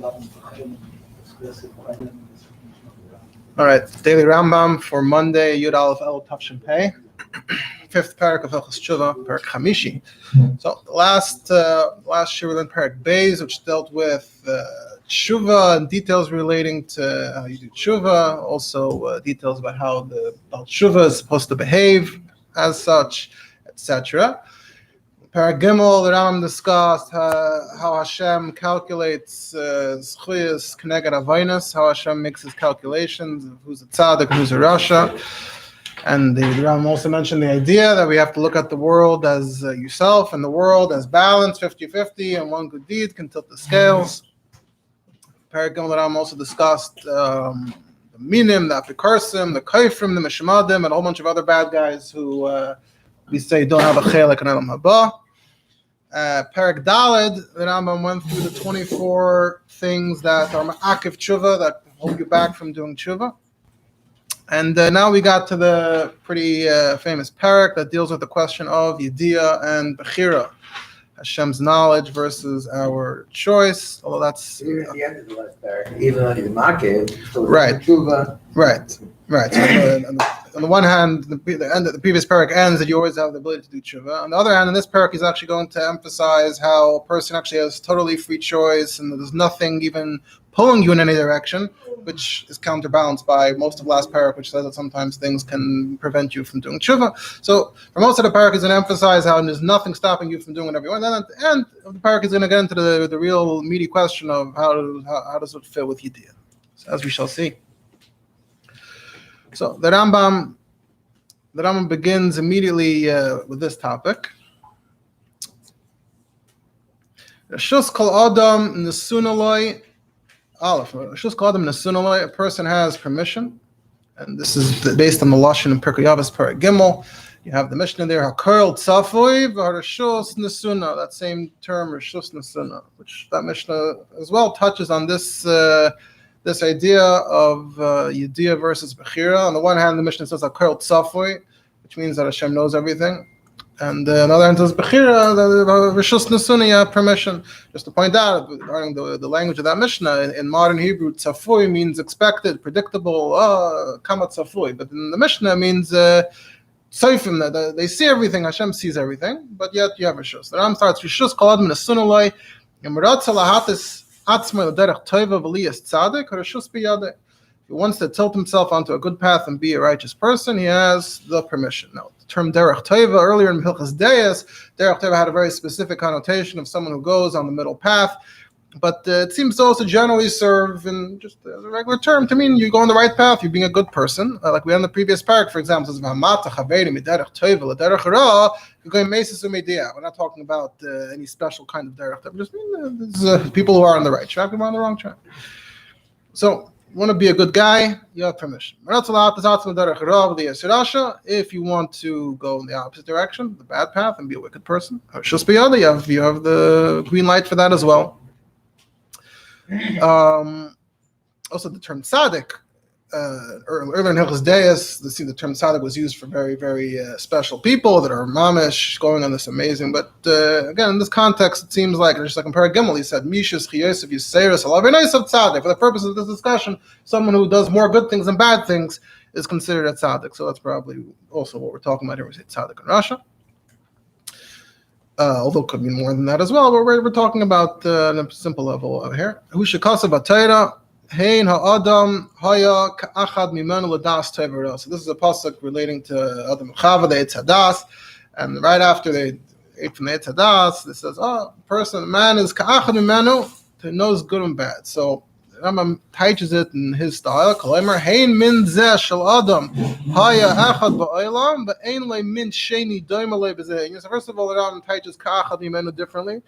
All right, daily Rambam for Monday, Yud Aleph El Tavshin Pei, fifth Perek of Hilchos Teshuva, Perek Chamishi. So the last year we learned Perek Beis, which dealt with Teshuva and details relating to how you do Teshuva, also details about how the Baal Teshuva is supposed to behave as such, etc. Perek Gimel, the Rambam discussed how Hashem calculates Zchuyas Keneged Avainos, how Hashem makes his calculations of who's a tzaddik and who's a rasha. And the Rambam also mentioned the idea that we have to look at the world as yourself and the world as balanced, 50-50, and one good deed can tilt the scales. Perek Gimel, the Rambam also discussed the Minim, the Afikarsim, the Kaifrim, the Mishmadim, and a whole bunch of other bad guys who we say don't have a chelek in Elam Haba. Perek Daled, the Rambam went through the 24 things that are ma'akiv tshuva, that hold you back from doing tshuva. And now we got to the pretty famous Perek that deals with the question of Yediyah and Bechira, Hashem's knowledge versus our choice. Although that's even at the end of the last Perek, even though he's ma'akiv, still right, tshuva. Right. So on the one hand, the previous Perek ends that you always have the ability to do tshuva. On the other hand, in this Perek, he's actually going to emphasize how a person actually has totally free choice and there's nothing even pulling you in any direction, which is counterbalanced by most of last Perek, which says that sometimes things can prevent you from doing tshuva. So for most of the Perek, he's going to emphasize how there's nothing stopping you from doing whatever you want. And then at the end of the Perek, he's going to get into the real meaty question of how does it fit with Yediyah. So as we shall see. So the Rambam begins immediately with this topic. Reshus kol adam nesunaloi aleph. Reshus kol adam nesunaloi. A person has permission, and this is based on the lashon in Perek Yavas Perek Gimel. You have the Mishnah there. Hakoil tzafoi v'hareshus nesuna. That same term, reshus nesuna, which that Mishnah as well touches on this. This idea of Yediyah versus Bechira. On the one hand, the Mishnah says Hakoil tzafoi, which means that Hashem knows everything. And on the other hand, it says Bechira, Reshus Nesuna, you have permission. Just to point out, regarding the language of that Mishnah, in modern Hebrew, tzafoi means expected, predictable, kama tzafoi. But in the Mishnah, it means seifim, that they see everything, Hashem sees everything, but yet you have Reshus. The Ram starts, Reshus kol adam nesuna loi, yemratza lahatis atzmai l'derech toiva v'liyas tzadik, Reshus biyadeh. If he wants to tilt himself onto a good path and be a righteous person, he has the permission. Now, the term derech tova earlier in Hilchos derech tova had a very specific connotation of someone who goes on the middle path, but it seems to also generally serve in just as a regular term to mean you go on the right path, you're being a good person. Like we had in the previous Perek, for example, says, we're not talking about any special kind of derech tova. Just mean people who are on the right track, people are on the wrong track. So, you want to be a good guy, you have permission. If you want to go in the opposite direction, the bad path, and be a wicked person, you have the green light for that as well. Also, the term tzaddik, earlier in Hilchos derech, the term tzaddik was used for very, very special people that are mamish, going on this amazing. But again, in this context, it seems like, just like in Perek Gimel, he said, Mishas chiyosef yiseirus alavinais of tzaddik. For the purpose of this discussion, someone who does more good things than bad things is considered a tzaddik. So that's probably also what we're talking about here. We say tzaddik in Russia. Although it could mean more than that as well. But we're talking about on a simple level over here. Hu shekasav atayra. Hein ha'adam haya ka'achad mimenu l'das tevera. So this is a pasuk relating to Adam Chava, the Eitz Hadas, and right after they ate from the Eitz Hadas, it says, man is ka'achad mimenu, he knows good and bad. So Rambam teaches it in his style. Kalemer hein min zeh shel adam haya achad ba'olam ba'ein le min sheni doima le b'zeh. So first of all, the Rambam teaches ka'achad mimenu differently.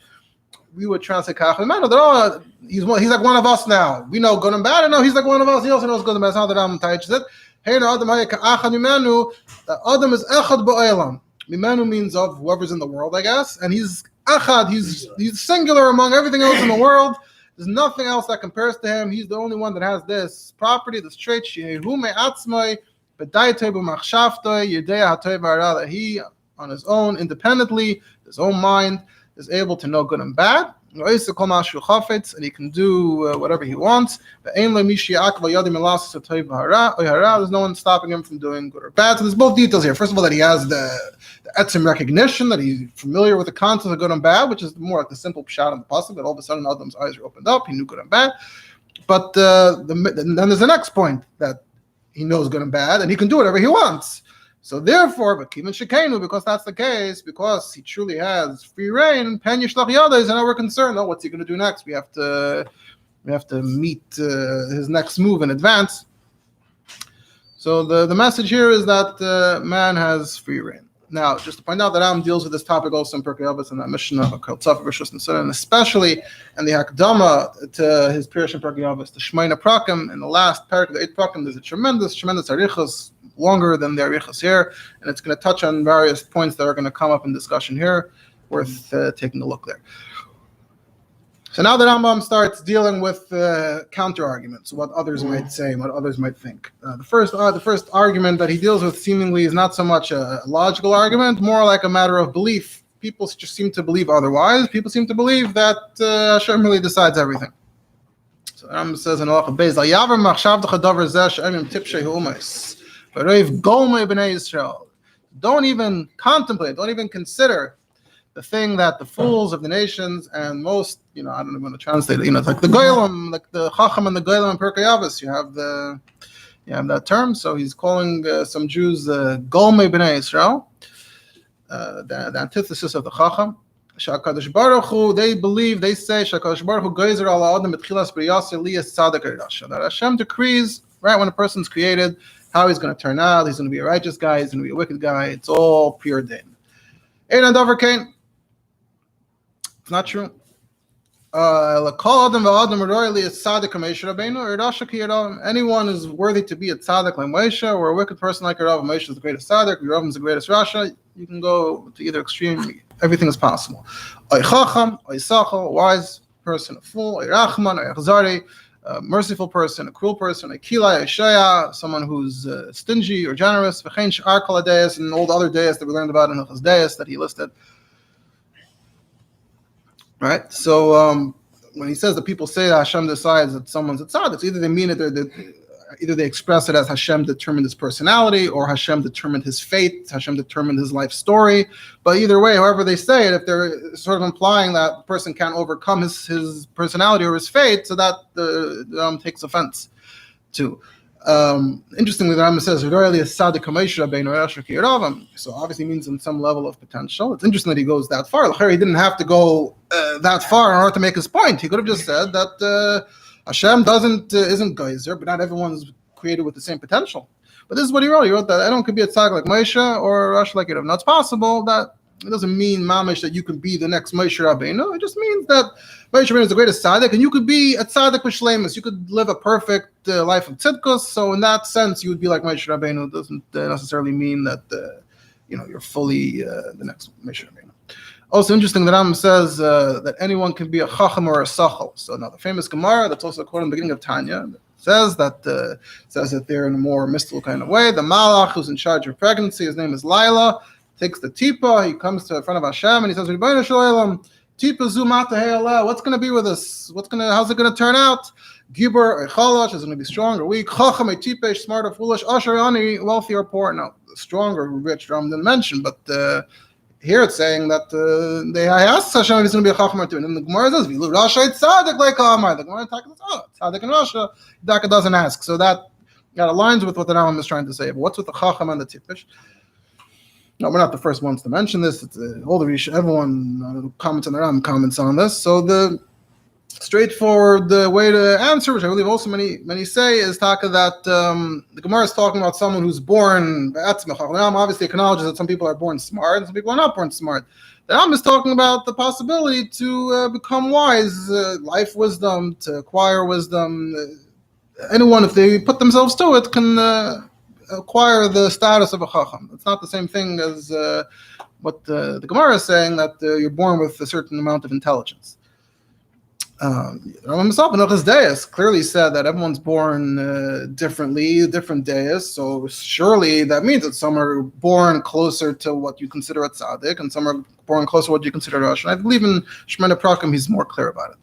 We would translate ka'achad mimenu. He's like one of us now. We know good and bad, and no, he's like one of us. He also knows good and bad. That's how the Rambam teaches it. Hein adam haya ka'achad mimenu. The adam is echad ba'olam. Mimenu means of whoever's in the world, I guess, and he's achad. He's singular among everything else in the world. There's nothing else that compares to him. He's the only one that has this property, this trait. He, on his own, independently, his own mind, is able to know good and bad. and he can do whatever he wants. There's no one stopping him from doing good or bad. So there's both details here. First of all, that he has the etzim recognition, that he's familiar with the concept of good and bad, which is more like the simple pshat in the pasuk, that all of a sudden Adam's eyes are opened up, he knew good and bad. But then there's the next point, that he knows good and bad, and he can do whatever he wants. So therefore, but Kivan Shekenu, because that's the case, because he truly has free reign, Pen Yishlach Yadais, and now we're concerned, what's he going to do next? We have to meet his next move in advance. So the message here is that man has free reign. Now, just to point out that Rambam deals with this topic also in Perek Avos and that Mishnah of Kaltzaf Rishus Nesunan, and especially in the Hakdama to his Pirush in Perek Avos, the Shmeina Prakim, in the last Perek of the 8 Prakim, there's a tremendous Arichos, longer than the Arichos here, and it's going to touch on various points that are going to come up in discussion here, worth taking a look there. So now the Rambam starts dealing with counter arguments, what others might say, what others might think. The first argument that he deals with seemingly is not so much a logical argument, more like a matter of belief. People just seem to believe otherwise. People seem to believe that Hashem really decides everything. So the Rambam says in Halacha Beis, "Yavar machshavdecha davar zeh she'emim tipshei hu'umas, v'reiv golmei b'nei Yisrael." Don't even contemplate, don't even consider the thing that the fools of the nations and most, I don't even want to translate it, it's like the Goyim, like the Chacham and the Goyim in Perek Avos, you have that term. So he's calling some Jews Golmei B'nai Yisrael, the antithesis of the Chacham. Shakadosh Baruch Hu, they say Shakadosh Baruch Hu Geizer ala Adam B'tchilas B'riyaseh Liyas Tzaddik Rasha, that Hashem decrees right when a person's created how he's going to turn out. He's going to be a righteous guy, he's going to be a wicked guy. It's all preordained. Ein Adavar Kain. It's not true. Anyone is worthy to be a tzaddik like Moshe, or a wicked person like Rav. Moshe is the greatest tzaddik, Rav is the greatest Rasha. You can go to either extreme. Everything is possible. A wise person, a fool, a merciful person, a cruel person, a kila, a shaya, someone who's stingy or generous, and all the other days that we learned about in Hilchos that he listed. Right, so when he says that people say that Hashem decides that someone's a tzaddik, either they mean it, or either they express it as Hashem determined his personality, or Hashem determined his fate, Hashem determined his life story. But either way, however they say it, if they're sort of implying that the person can't overcome his personality or his fate, so that the takes offense to. Interestingly, the Rambam says, so obviously means in some level of potential. It's interesting that he goes that far. He didn't have to go that far in order to make his point. He could have just said that Hashem isn't geyser, but not everyone's created with the same potential. But this is what he wrote. He wrote that anyone could be a tzaddik like Moshe or a Rasha like Rav. Now it's possible that it doesn't mean mamish that you can be the next Moshe Rabbeinu. It just means that Moshe Rabbeinu is the greatest tzaddik, and you could be a tzaddik b'shleimus. You could live a perfect life of tzidkus. So in that sense, you would be like Moshe Rabbeinu. It doesn't necessarily mean that you're fully the next Moshe Rabbeinu. Also interesting, that Rambam says that anyone can be a chacham or a sachal. So now the famous Gemara that's also quoted in the beginning of Tanya says that they're in a more mystical kind of way. The malach who's in charge of pregnancy, his name is Laila, takes the tipa, he comes to in front of Hashem and he says, Ribbono shel olam, tipa zu mata he'ala, what's going to be with us? How's it going to turn out? Gibor or chalash, is it going to be strong or weak? Chacham or tipesh, smart or foolish? Asher ani, wealthy or poor? No, strong or rich, Rambam didn't mention, but here it's saying that they asked Hashem if he's going to be a chacham or two, and then the Gemara says, "Vilu Rasha tzaddik like Amar." The Gemara says, tzaddik and Rasha. Daka doesn't ask, so that aligns with what the Rambam is trying to say. But what's with the chacham and the tipesh? No, we're not the first ones to mention this. It's all the everyone comments on the Rambam comments on this. So the straightforward way to answer, which I believe also many say, is taka that the Gemara is talking about someone who's born. The Rambam obviously acknowledges that some people are born smart and some people are not born smart. The Rambam is talking about the possibility to become wise, life wisdom, to acquire wisdom. Anyone, if they put themselves to it, can acquire the status of a chacham. It's not the same thing as what the Gemara is saying, that you're born with a certain amount of intelligence. Rambam himself in Hilchos Deis clearly said that everyone's born differently, different days. So surely that means that some are born closer to what you consider a tzaddik, and some are born closer to what you consider a Rosh. And I believe in Shemana Prakim, he's more clear about it.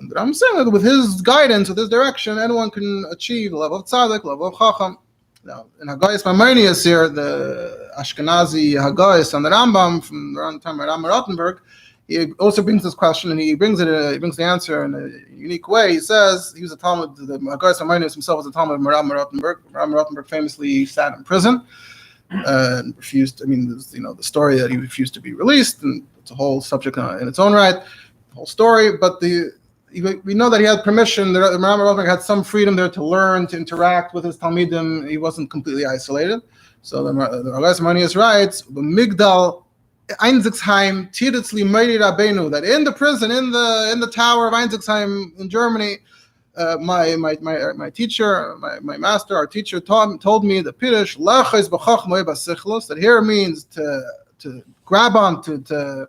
But I'm saying that with his guidance, with his direction, anyone can achieve a level of tzaddik, level of chacham. Now, in Haggais Maimonides here, the Ashkenazi Haggais on the Rambam from around the time of Rambam Rottenberg, he also brings this question, and he brings the answer in a unique way. He says he was a Talmud. The Haggais Maimonides himself was a Talmud of Rambam Rottenberg. Rambam Rottenberg famously sat in prison and refused. I mean, the story that he refused to be released, and it's a whole subject in its own right, the whole story. But we know that he had permission. The Rambam Rottenberg had some freedom there to learn, to interact with his Talmidim. He wasn't completely isolated. So the Haggais Maimonides writes, "The Migdal Einsigsheim Tiritzli Meiri Rabbeinu," that in the prison, in the tower of Einsigsheim in Germany, my teacher, my master, our teacher told me the Pirish Lachos b'chachmoi b'sichlos, that here means to grab on, to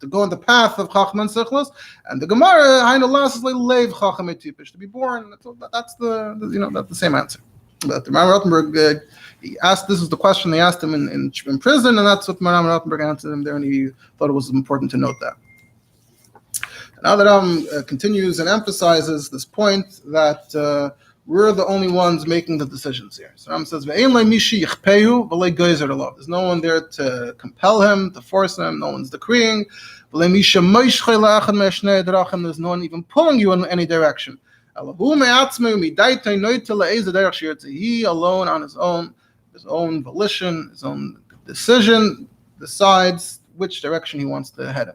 go on the path of Chacham and Sichlos, and the Gemara Hainu Las Leiv Chacham Etipish, to be born. That's the same answer. But the Rambam Rottenberg, he asked, this was the question they asked him in prison, and that's what Rambam Rottenberg answered him there, and he thought it was important to note that. Now that Rambam continues and emphasizes this point that we're the only ones making the decisions here. So Rambam says, there's no one there to compel him, to force him, no one's decreeing. There's no one even pulling you in any direction. He alone on his own volition, his own decision, decides which direction he wants to head in.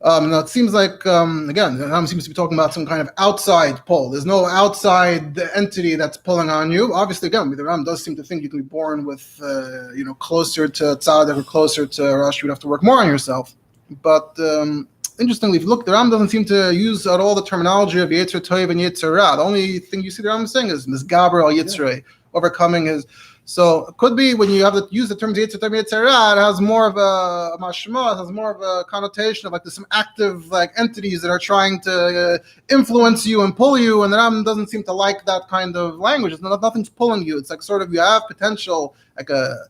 Now it seems like, again, the Rambam seems to be talking about some kind of outside pull. There's no outside entity that's pulling on you. Obviously, again, the Rambam does seem to think you can be born with, closer to tzaddik or closer to Rosh. You'd have to work more on yourself. But interestingly, if you look, the Rambam doesn't seem to use at all the terminology of Yetzer Tov and Yetzer Ra. The only thing you see the Rambam saying is Misgaber al Yitzrei, overcoming his. So it could be when you have to use the terms Yetzer Tov and Yetzer Ra, it has more of a mashma, it has more of a connotation of like there's some active entities that are trying to influence you and pull you, and the Rambam doesn't seem to like that kind of language. It's nothing's pulling you. It's like sort of you have potential, like a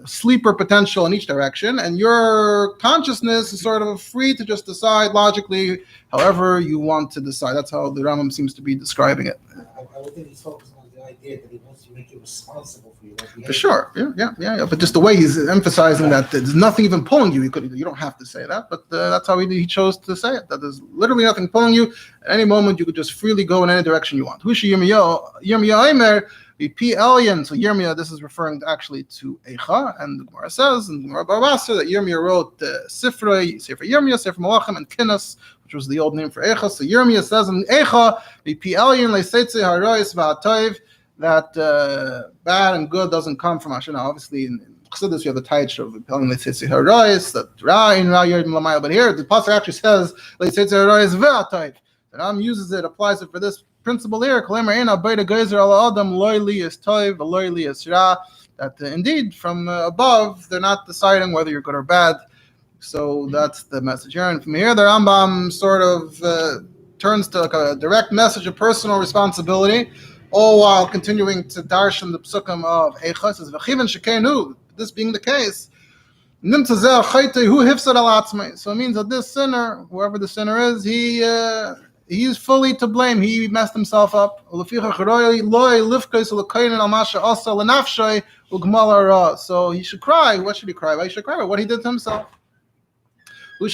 sleeper potential in each direction, and your consciousness is sort of free to just decide logically however you want to decide. That's how the Rambam seems to be describing it. I would think he's focusing on the idea that he wants to make you responsible for your life. For sure, yeah. But just the way he's emphasizing that there's nothing even pulling you. You don't have to say that, but that's how he chose to say it. That there's literally nothing pulling you. At any moment, you could just freely go in any direction you want. Hushi Yirmiyahu Eimer. P. Elyon, so Yirmiyah, this is referring actually to Eicha, and the Gemara says in the Gemara Barbasar that Yirmiyah wrote Sefer Yirmiyah, Sefer Malachim, and Kinnas, which was the old name for Eicha. So Yirmiyah says in Eicha, P. Elyon, Leisetze Harois Va'atoiv, that bad and good doesn't come from Hashem. Now, obviously, in Chassidus, you have the Taich of Elyon Leisetze Harois, that Ra in Ra Yirdim Lamayel, but here the pasuk actually says Leisetze Harois Va'atoiv. The Ram uses it, applies it for this principle here, that indeed from above they're not deciding whether you're good or bad. So that's the message here. And from here, the Rambam sort of turns to like a direct message of personal responsibility, all while continuing to darshan the psukim of Eicha. Says, this being the case, so it means that this sinner, whoever the sinner is, he's fully to blame. He messed himself up. So he should cry. What should he cry about? He should cry about what he did to himself. The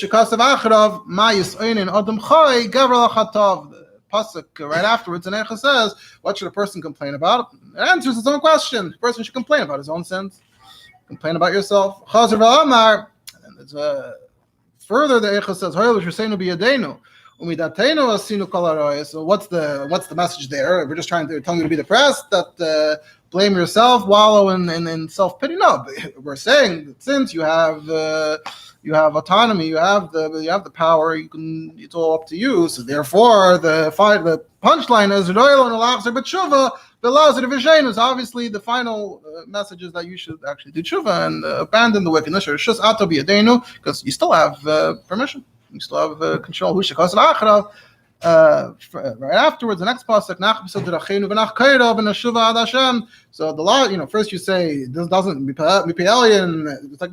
pasuk right afterwards in Eicha says, what should a person complain about? It answers his own question. The person should complain about his own sins. Complain about yourself. And there's further, the Eicha says, so what's the message there? We're just trying to tell you to be depressed, that blame yourself, wallow in self-pity. No, we're saying that since you have autonomy, you have the power, it's all up to you. So therefore the punchline is obviously the final message is that you should actually do tshuva and abandon the wickedness, because you still have permission. You still have control. Right afterwards, the next pasuk, so the law, first you say this doesn't be alien. It's like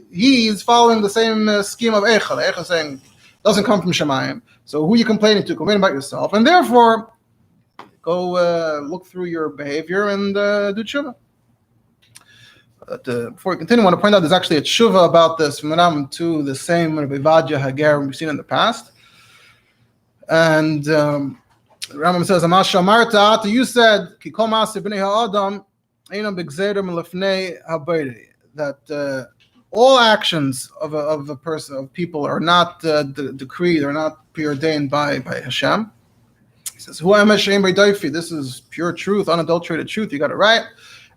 he's following the same scheme of Eichel. Eichel saying doesn't come from Shemayim. So who are you complaining to? Complain about yourself, and therefore go look through your behavior and do tshuva. Before we continue, I want to point out there's actually a tshuva about this from the Rambam to the same Rabbi Vadia Hager we've seen in the past. And Rambam says, "Amasha Marta, you said Kikol Maaseh Bnei Ha'adam Einam B'Gzeira Milefnei Habayri, that all actions of a person, of people, are not decreed, are not preordained by Hashem." He says, "Who am Hashem B'Daifi? This is pure truth, unadulterated truth. You got it right,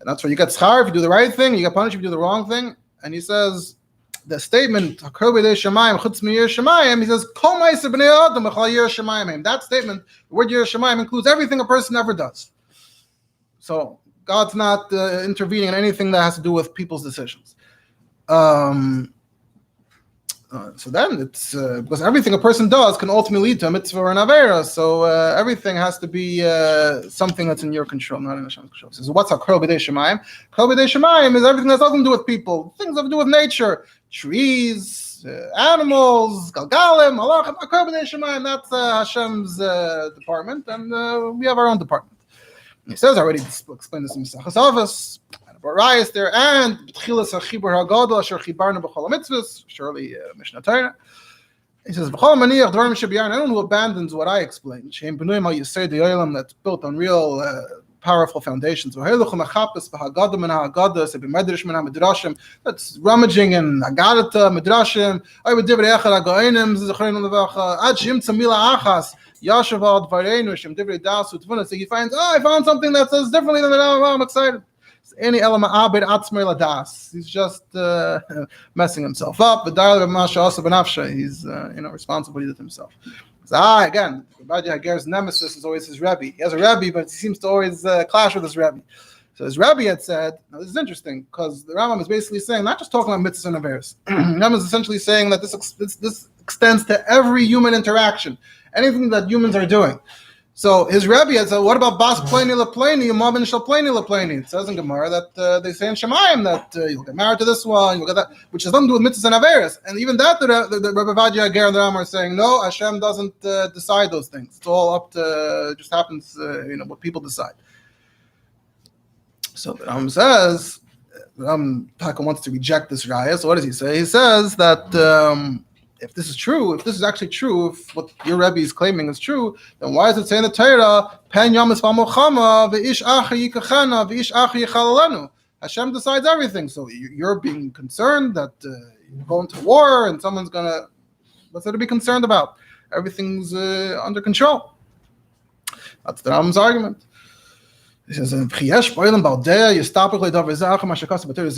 and that's why you get schar if you do the right thing. You get punished if you do the wrong thing." And he says, the statement, he says, that statement, the word Yireh Shamayim includes everything a person ever does. So God's not intervening in anything that has to do with people's decisions. So then it's because everything a person does can ultimately lead to a mitzvah or an avera. So everything has to be something that's in your control, not in Hashem's control. So what's a kol b'dei shemayim? Kol b'dei shemayim is everything that doesn't do with people, things that have to do with nature, trees, animals, galgalim, malachim. Kol b'dei shemayim, that's Hashem's department, and we have our own department. And he says, I already explained this in Mesachas Avos. Rayas there, and Tchilas HaChibur HaGadol Asher Chibarnu B'chol HaMitzvos, surely Mishnah Torah. He says, B'chol Maniach Dvarim Shebiyarin, anyone who abandons what I explained, Sheim B'nuyim Al Yisei D'Yolam, that's built on real powerful foundations. V'heiluchum Achapes B'Hagadah Min HaHagadah, Se B'Medrash Min HaMidrashim, that's rummaging in Agadata, Midrashim, Oy B'divrei Echad HaGoinim, Zechreinu Levacha, Ad Sheim Tzamila Achas, Yashav Al Dvareinu, Shem Divrei Dasu Tvuna, so he finds, I found something that says differently than the Rambam, I'm excited. Any element abed atzmei ladas. He's just messing himself up. But he's responsible for it himself. So, again, Rabbi Hager's nemesis is always his Rabbi. He has a Rabbi, but he seems to always clash with his Rabbi. So his Rabbi had said, now this is interesting because the Rambam is basically saying, not just talking about mitzvahs and averos. The Rambam is essentially saying that this extends to every human interaction, anything that humans are doing. So his Rabbi had said, what about Bas Pleni LaPleni, Yomavin Shal Pleni LaPleni? It says in Gemara that they say in Shemayim that you'll get married to this one, you'll get that, which has nothing to do with mitzvahs and averos. And even that, the Rabbi Vadia Hager and the Rambam are saying, no, Hashem doesn't decide those things. It's all up to, it just happens, what people decide. So the Rambam says, Taka wants to reject this raya. So what does he say? He says that if this is true, if this is actually true, if what your Rebbe is claiming is true, then why does it say in the Torah, Pen Yamis Vamochama, V'ish Achi Yikachana, V'ish Achi Yichalalenu? Hashem decides everything. So you're being concerned that you're going to war and someone's going to, what's there to be concerned about? Everything's under control. That's the Rambam's argument. He says, is there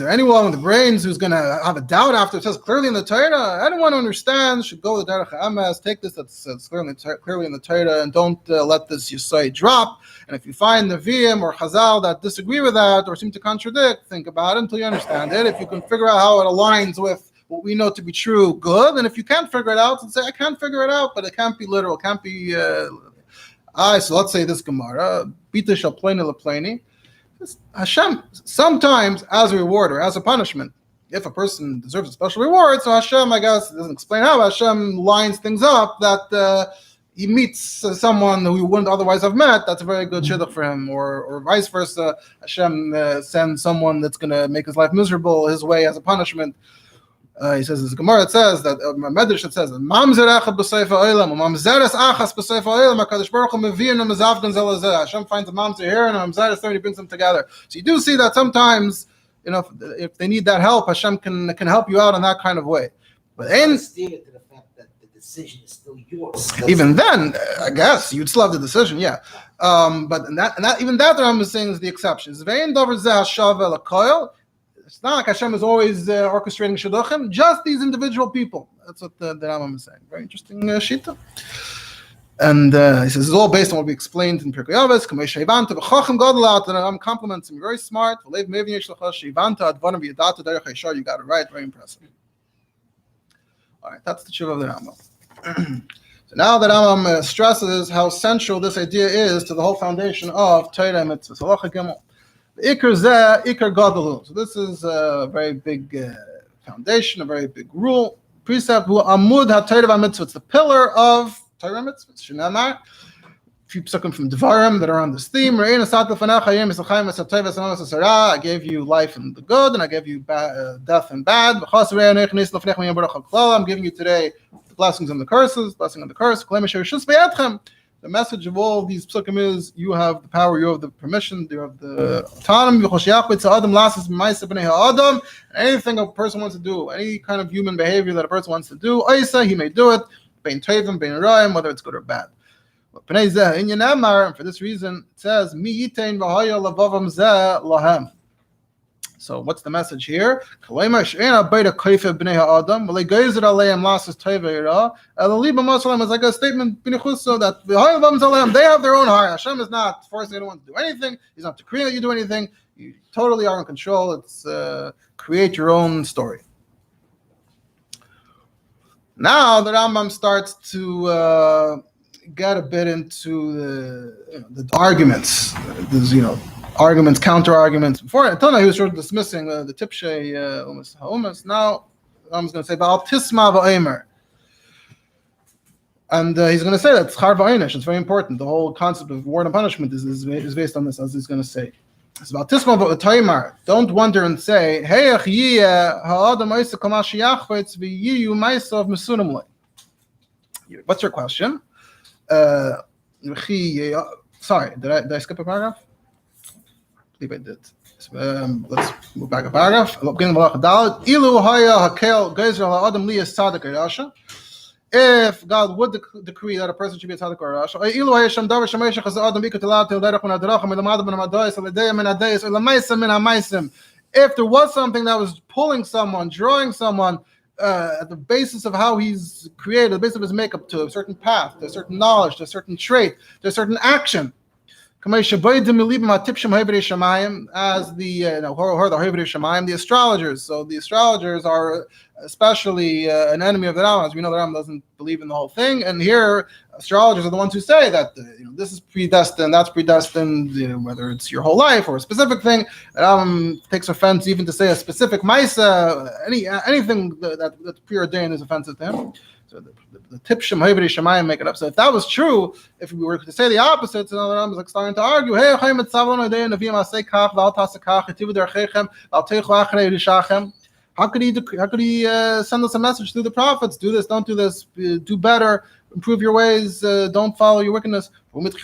anyone in the brains who's going to have a doubt after it says clearly in the Torah? Anyone who understands should go to the Derech HaEmes, take this that's clearly in the Torah, and don't let this Yisai drop. And if you find Nevi'im or Chazal that disagree with that or seem to contradict, think about it until you understand it. If you can figure out how it aligns with what we know to be true, good. And if you can't figure it out, then say, I can't figure it out, but it can't be literal, it can't be... so let's say this Gemara, Bita shall pleni lepleni. Hashem, sometimes as a reward or as a punishment, if a person deserves a special reward, so Hashem, I guess, doesn't explain how, Hashem lines things up that he meets someone who he wouldn't otherwise have met. That's a very good shidduch for him, or vice versa. Hashem sends someone that's going to make his life miserable his way as a punishment. He says, this Gemara, it says that Medrash, it says, Mamzer echad b'seif ha'olam, Mamzeres achas b'seif ha'olam, HaKadosh Baruch Hu mevi'in u'mezavgan zel hazeh. Hashem finds a mamzer here and a mamzeres there, and he brings them together. So you do see that sometimes, if they need that help, Hashem can help you out in that kind of way. But steer it to the fact that the decision is still yours. Even then, I guess you'd still have the decision, yeah. But even that Rambam is saying is the exception. Ve'en davar zeh hashava l'koil. It's not like Hashem is always orchestrating shidduchim, just these individual people. That's what the Rambam is saying. Very interesting shita. And he says, it's all based on what we explained in Perek Avos. The Rambam compliments him. Very smart. You got it right. Very impressive. All right, that's the Teshuva of the Rambam. So now the Rambam stresses how central this idea is to the whole foundation of Torah and Mitzvah. Halacha Gimel. The Ikar Zeh, Ikar Gadol. So this is a very big foundation, a very big rule. Precept, Amud HaTorah VaMitzvah. It's the pillar of Torah and Mitzvah. Shnamar. A few psukim from Devarim that are on this theme. I gave you life and the good, and I gave you death and bad. I'm giving you today the blessings and the curses, blessing and the curse. The message of all these psukim is you have the power, you have the permission, you have the autonomy. Anything a person wants to do, any kind of human behavior that a person wants to do, he may do it, whether it's good or bad. And for this reason, it says, so what's the message here? They have it's like a statement that they have their own heart. Hashem is not forcing anyone to do anything. He's not decreeing that you do anything. You totally are in control. It's create your own story. Now the Rambam starts to get a bit into the arguments. There's arguments, counter arguments. Before until now he was sort of dismissing the tipshay umas. Now I'm going to say Ba'al Tisma va'Omer, and he's going to say that Schar va'Einish. It's very important. The whole concept of reward and punishment is based on this, as he's going to say. It's about Tisma va'Omer. Don't wonder and say, Hey ha'adam oisa kol ma sheyachvetz v'yiyu ma'asav mesunim lo. What's your question? Sorry, did I skip a paragraph? I believe I did. Let's move back a paragraph. If God would decree that a person should be a tzaddik or a rasha, if there was something that was pulling someone, drawing someone, at the basis of how he's created, the basis of his makeup, to a certain path, to a certain knowledge, to a certain trait, to a certain action. As the the astrologers. So the astrologers are especially an enemy of the Rambam. As we know, the Rambam doesn't believe in the whole thing. And here, astrologers are the ones who say that this is predestined, that's predestined, whether it's your whole life or a specific thing. The Rambam takes offense even to say a specific maisa, anything that's preordained is offensive to him. So the tipshim hayveri shemayim make it up. So if that was true, if we were to say the opposite, so the Rambam is like starting to argue. Hey, how could he send us a message through the prophets? Do this, don't do this, do better, improve your ways, don't follow your wickedness. It was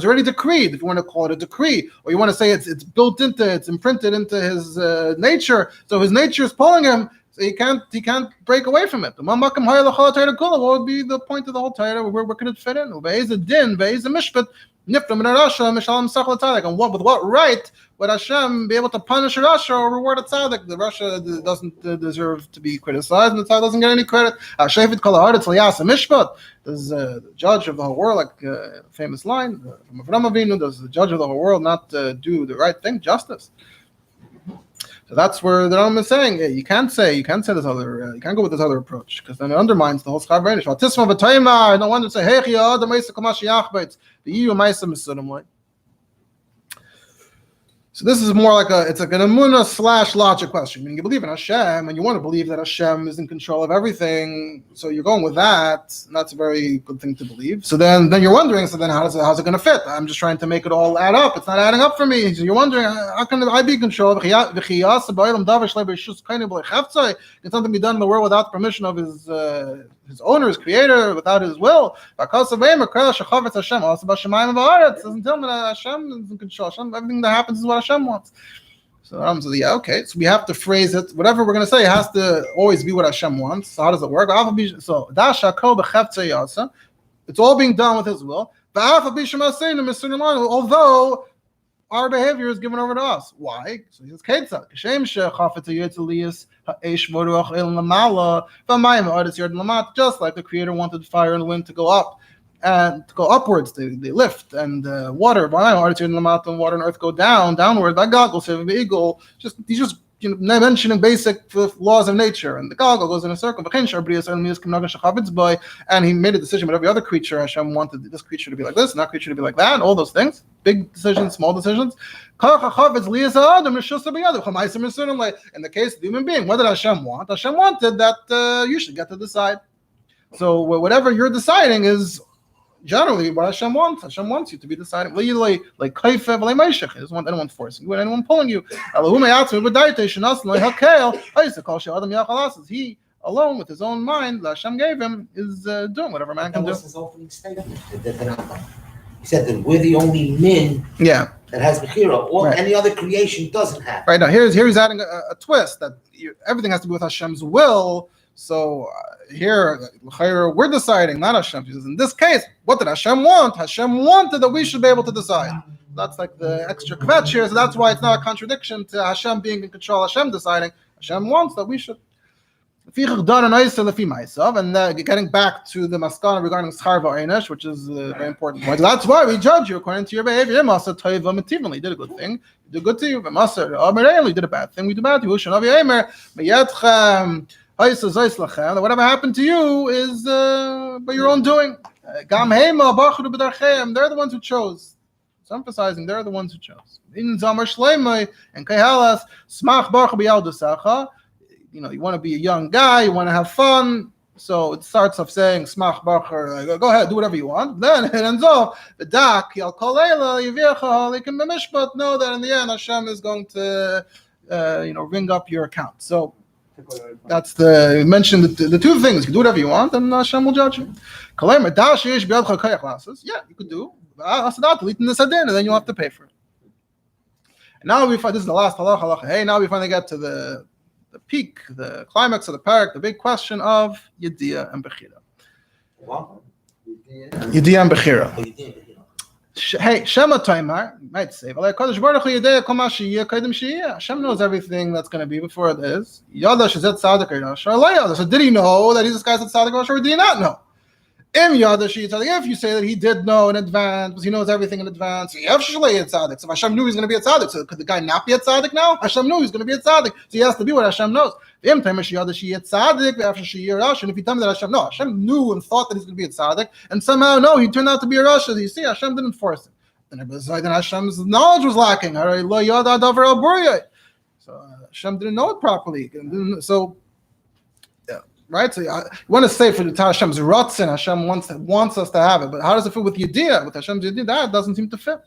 already decreed, if you want to call it a decree, or you want to say it's built into, it's imprinted into his nature, so his nature is pulling him, so he can't break away from it. What would be the point of the whole Torah? Where could it fit in? And with what right would Hashem be able to punish a Rasha or reward a tzaddik? The Rasha doesn't deserve to be criticized, and the tzaddik doesn't get any credit. There's the judge of the whole world, like a famous line from Rambam, does the judge of the whole world not do the right thing, justice? So that's where the Rambam is saying you can't say this other, you can't go with this other approach, because then it undermines the whole Schar v'Einish. I don't want to say so this is more like it's like an emunah / logic question. When you believe in Hashem and you want to believe that Hashem is in control of everything, so you're going with that, and that's a very good thing to believe. So then you're wondering, so then how's it going to fit? I'm just trying to make it all add up. It's not adding up for me. So you're wondering, how can I be in control? Can something be done in the world without the permission of his owner, his creator, without his will? It doesn't tell me that Hashem is in control. Everything that happens is what Hashem wants. So Ram says, yeah, okay. So we have to phrase it. Whatever we're going to say has to always be what Hashem wants. So how does it work? So it's all being done with His will. Although our behavior is given over to us. Why? So he says, just like the Creator wanted fire and wind to go up and to go upwards, they lift, and water and water and earth go downward. By God, he's just mentioning basic laws of nature, and the Galgal goes in a circle. And he made a decision with every other creature. Hashem wanted this creature to be like this, and that creature to be like that, and all those things. Big decisions, small decisions. In the case of the human being, what did Hashem want? Hashem wanted that you should get to decide. So whatever you're deciding is generally what Hashem wants. Hashem wants you to be deciding. Like Kaifa, he doesn't want anyone forcing you, anyone pulling you. He alone with his own mind that Hashem gave him is doing whatever man can do. That was his opening statement. He said that we're the only min that has Bechira. Any other creation doesn't have. Right now, here he's adding a twist that everything has to do with Hashem's will. So here, we're deciding, not Hashem. He says, in this case, what did Hashem want? Hashem wanted that we should be able to decide. That's like the extra kvetch here. So that's why it's not a contradiction to Hashem being in control, Hashem deciding. Hashem wants that we should. And getting back to the maskana regarding schar v'einish, which is a very important point. That's why we judge you according to your behavior. You did a good thing. You did good to you. You did a bad thing. We do bad to you. Whatever happened to you is by your own doing. They're the ones who chose. It's emphasizing they're the ones who chose. You want to be a young guy, you want to have fun. So it starts off saying smach bacher, go ahead, do whatever you want. Then it ends off the dak yal kol leila yivicha b'mishpat. Know that in the end Hashem is going to ring up your account. So that's you mentioned the two things. You can do whatever you want, and Hashem will judge you. Yeah, you could do. And then you'll have to pay for it. And now this is the last halacha. Hey, now we finally get to the peak, the climax of the Perek, the big question of Yediyah and Bechira. What? Yediyah and Bechira. Hey, Shema Taimar might say, Hashem knows everything that's going to be before it is. So did he know that this guy's a tzaddik, or did he not know? If you say that he did know in advance, because he knows everything in advance, so if Hashem knew he was going to be a tzaddik, so could the guy not be a tzaddik now? Hashem knew he was going to be a tzaddik, so he has to be what Hashem knows. And if you tell me that Hashem knew and thought that he's going to be a tzaddik, and somehow no, he turned out to be a rasha, you see, Hashem didn't force it. Then Hashem's knowledge was lacking. So Hashem didn't know it properly. So right? So you want to say for the Hashem's rotzen, Hashem wants us to have it, but how does it fit with Yediyah? With Hashem's Yediyah, that doesn't seem to fit.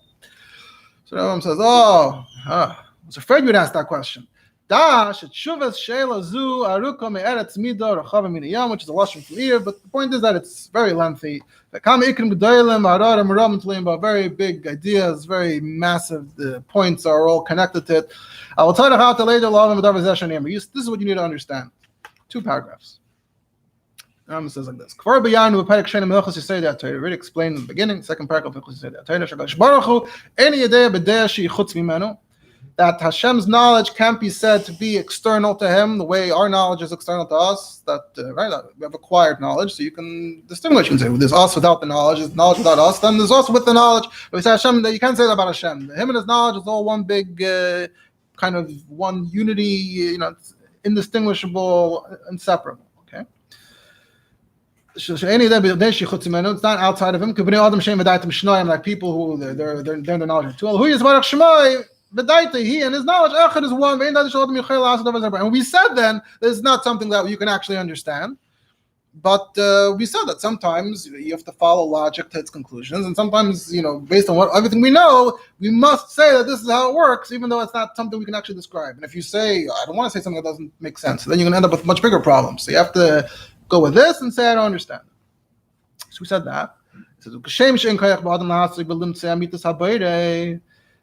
So the Rambam says, I was afraid you'd ask that question. Which is a lashon from Eir, but the point is that it's very lengthy. Very big ideas, very massive. The points are all connected to it. I will tell you how to later law. This is what you need to understand. 2 paragraphs. Rambam says like this. Already explained in the beginning, second paragraph of Hilchos, that Hashem's knowledge can't be said to be external to him the way our knowledge is external to us. That we have acquired knowledge, so you can distinguish. You can say, well, there's us without the knowledge, there's knowledge without us, then there's us with the knowledge. But we say Hashem, you can't say that about Hashem. Him and his knowledge is all one big kind of one unity, it's indistinguishable, inseparable. Okay. It's not outside of him. Like people who they're the knowledge of who is Baruch Shemai. He and his knowledge is one. And we said then this is not something that you can actually understand. But we said that sometimes you have to follow logic to its conclusions, and sometimes, based on everything we know, we must say that this is how it works, even though it's not something we can actually describe. And if you say, I don't want to say something that doesn't make sense, then you're going to end up with much bigger problems. So you have to go with this and say, I don't understand. So we said that.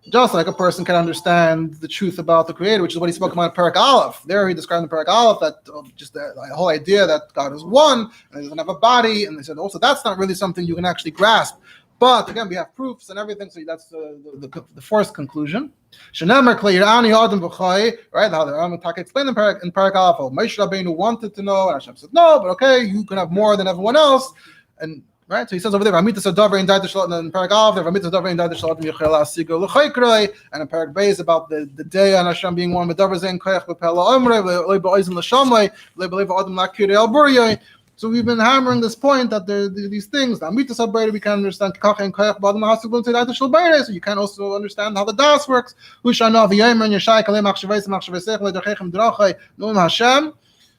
Just like a person can understand the truth about the Creator, which is what he spoke about in Perek Aleph. There he described in Perek Aleph that just the whole idea that God is one, and he doesn't have a body, and they said also that's not really something you can actually grasp. But again, we have proofs and everything, so that's the first conclusion. Right? How the Rambam explained in Perek Aleph, Moshe Rabbeinu wanted to know, and Hashem said, no, but okay, you can have more than everyone else. And Right? So he says over there, Amitas Adavar in Daitish and Perek Av, Amitas Adavar in Daitish Lot, Michel Asigo Lechaikrai, and in Perek Beis about the day on Hashem being one with Davar Zain Koyach Bepela Omre, Leba Oizim Lashamai, Leba Adam Lakiri El Buryai. So we've been hammering this point that there are these things. The Amitas Adavar, we can understand Kach and Koyach Badam Hasigo to Daitish Lebayre, so you can also understand how the Das works. Hushana V'Yomer and Yeshai Kalei Machshavais Machshavesech Ledachechem Drachai Noim Hashem.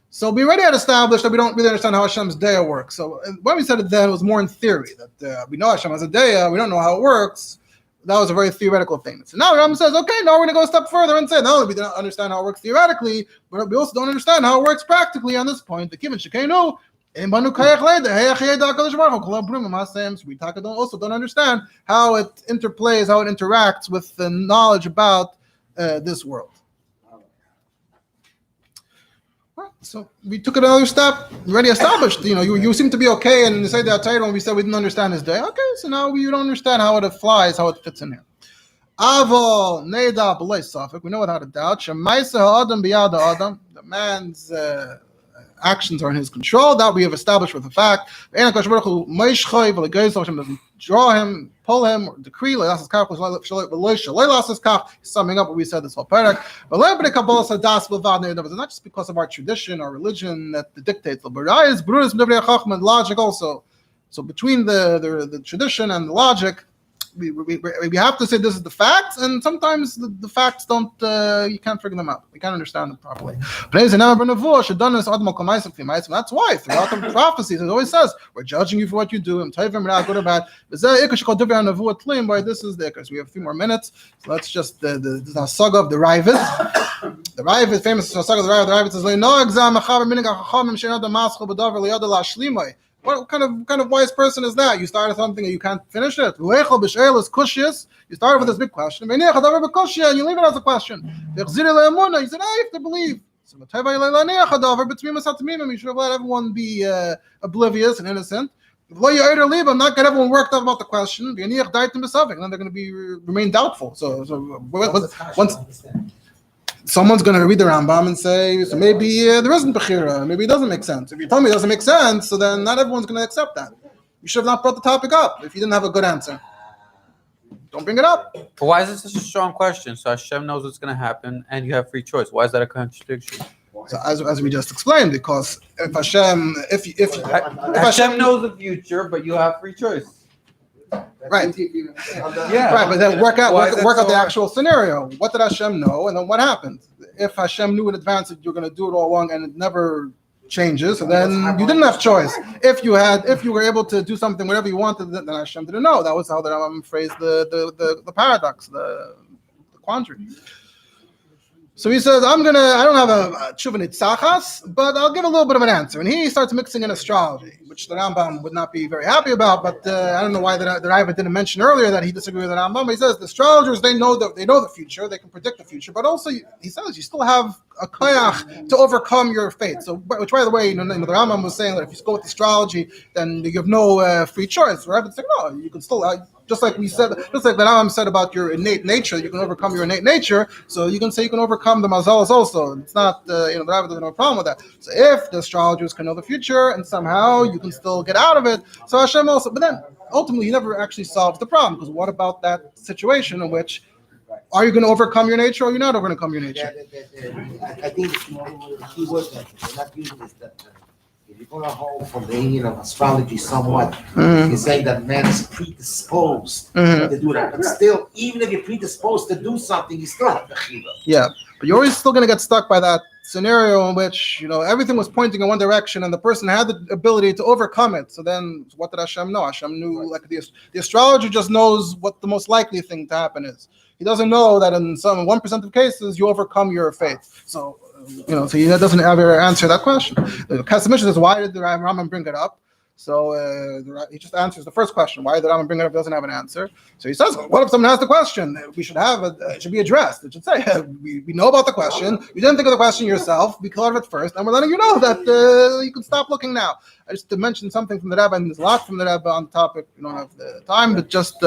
So we already had established that we don't really understand how Hashem's Deya works. So when we said it then, it was more in theory, that we know Hashem has a Deya, we don't know how it works. That was a very theoretical thing. So now Rambam says, okay, now we're going to go a step further and say, not only we don't understand how it works theoretically, but we also don't understand how it works practically on this point. The Kivin Shekenu, we also don't understand how it interplays, how it interacts with the knowledge about this world. So we took it another step, already established. You seem to be okay, and you say that title when we said we didn't understand his day. Okay, so now you don't understand how it flies, how it fits in here. Aval neida b'lei safek. We know without a doubt. Shemaisa ha'adam b'yad ha'adam. The man's actions are in his control. That we have established with the fact. Doesn't draw him, pull him, or decree. Summing up what we said this whole Perek. It's not just because of our tradition or religion that dictates. Logic also. So between the tradition and the logic, we have to say this is the facts, and sometimes the facts don't, you can't figure them out. We can't understand them properly. That's why throughout the prophecies it always says, we're judging you for what you do, good or bad. This is the ikkas. We have 3 more minutes, so let's just, the saga of the Ravid. The Ravid, famous saga of the Ravid says, What kind of wise person is that? You started something and you can't finish it. You started with this big question, and you leave it as a question. You said, I have to believe. So you should have let everyone be oblivious and innocent. I'm not get everyone worked up about the question. Then they're going to remain doubtful. So once someone's going to read the Rambam and say, so maybe there isn't Bechira, maybe it doesn't make sense. If you tell me it doesn't make sense, so then not everyone's going to accept that. You should have not brought the topic up if you didn't have a good answer. Don't bring it up. But why is this such a strong question? So Hashem knows what's going to happen, and you have free choice. Why is that a contradiction? So as we just explained, because if Hashem knows the future, but you have free choice. Right. Yeah. Right, but then work out the actual scenario. What did Hashem know, and then what happened? If Hashem knew in advance that you're going to do it all wrong and it never changes, so then you didn't have choice. If you were able to do something whatever you wanted, then Hashem didn't know. That was how the Rambam phrased the paradox, the quandary. So he says, I don't have a tshuva nitzachas, but I'll give a little bit of an answer. And he starts mixing in astrology, which the Rambam would not be very happy about, but I don't know why the Rabbi didn't mention earlier that he disagreed with the Rambam. He says the astrologers, they know the future, they can predict the future, but also he says you still have a koyach to overcome your fate. So, which by the way, the Rambam was saying that if you go with astrology, then you have no free choice. The Rabbi said, no, you can still... just like the Rambam said about your innate nature, you can overcome your innate nature. So you can say you can overcome the mazalas also. It's not, the Rabbi doesn't have a problem with that. So if the astrologers can know the future and somehow you can still get out of it, so Hashem also. But then ultimately, he never actually solves the problem, because what about that situation in which are you going to overcome your nature or you're not going to overcome your nature? I think the key word that we're not using is that. If you're going to hold from the Indian of astrology somewhat, you're saying that man is predisposed to do that. But still, even if you're predisposed to do something, you still have the chiva. Yeah, but you're always still going to get stuck by that scenario in which, everything was pointing in one direction and the person had the ability to overcome it. So then what did Hashem know? Hashem knew, like the astrologer just knows what the most likely thing to happen is. He doesn't know that in some 1% of cases you overcome your faith. So so he doesn't ever answer that question. The Kesef says, why did the Rambam bring it up? So he just answers the first question. Why did the Rambam bring it up? He doesn't have an answer. So he says, what if someone has the question? We should have it. It should be addressed. It should say, we know about the question. You didn't think of the question yourself. We thought of it first, and we're letting you know that you can stop looking now. I just to mention something from the Rabbi, and there's a lot from the Rabbi on the topic. We don't have the time, but just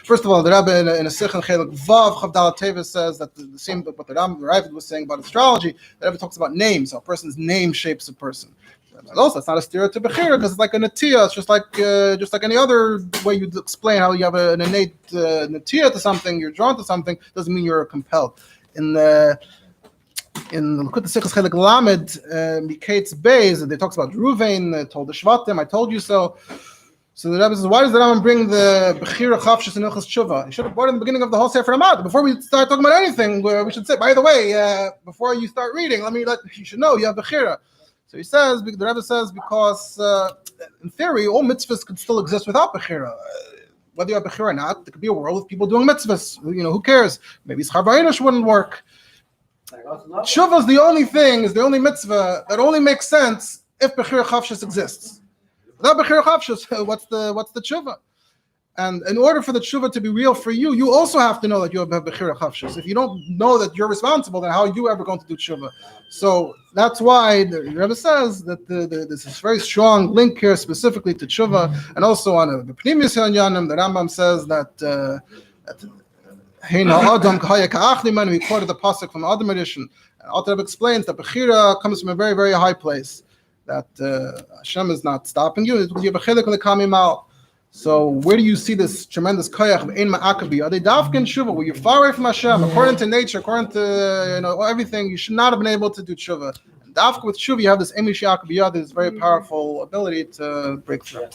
first of all, the Rabbi in a Sikh and Chelik Vav Chavdal Teva says that the same what the Rabbi was saying about astrology. The Rabbi talks about names. How a person's name shapes a person. And also, it's not a stira to bechira because it's like a netiya. It's just like any other way you explain how you have an innate netiya to something. You're drawn to something. Doesn't mean you're compelled. In L'Kut Sichos Chelik Lamed, Miketz Beis, they talks about Ruvain told the Shvatim, I told you so. So the Rebbe says, why does the Rambam bring the Bechira Chavshus and Hilchos Teshuva? He should have brought it in the beginning of the whole Sefer Hamad. Before we start talking about anything, we should say, by the way, before you start reading, you should know you have Bechira. So he says, the Rebbe says, because in theory, all mitzvahs could still exist without Bechira. Whether you have Bechira or not, there could be a world of people doing mitzvahs. Who cares? Maybe Schar B'Einish wouldn't work. Teshuva is the only mitzvah that only makes sense if Bechira Chavshus exists. Without Bechira Chavshus, what's the Teshuva? And in order for the Teshuva to be real for you, you also have to know that you have Bechira Chavshus. If you don't know that you're responsible, then how are you ever going to do Teshuva? So that's why the Rebbe says that there's this very strong link here specifically to Teshuva, and also on the Pnimis Yanyanim, the Rambam says that we quoted the pasuk from the Adam edition. Alter Rebbe explains that Bechira comes from a very, very high place. That Hashem is not stopping you. It's because you have a chelik when they come out. So where do you see this tremendous koyach of ein ma'akabi? Are they dafkin tshuva? Where you're far away from Hashem, according to nature, according to everything, you should not have been able to do tshuva. And dafka with tshuva, you have this emish yakabi, this very powerful ability to break through.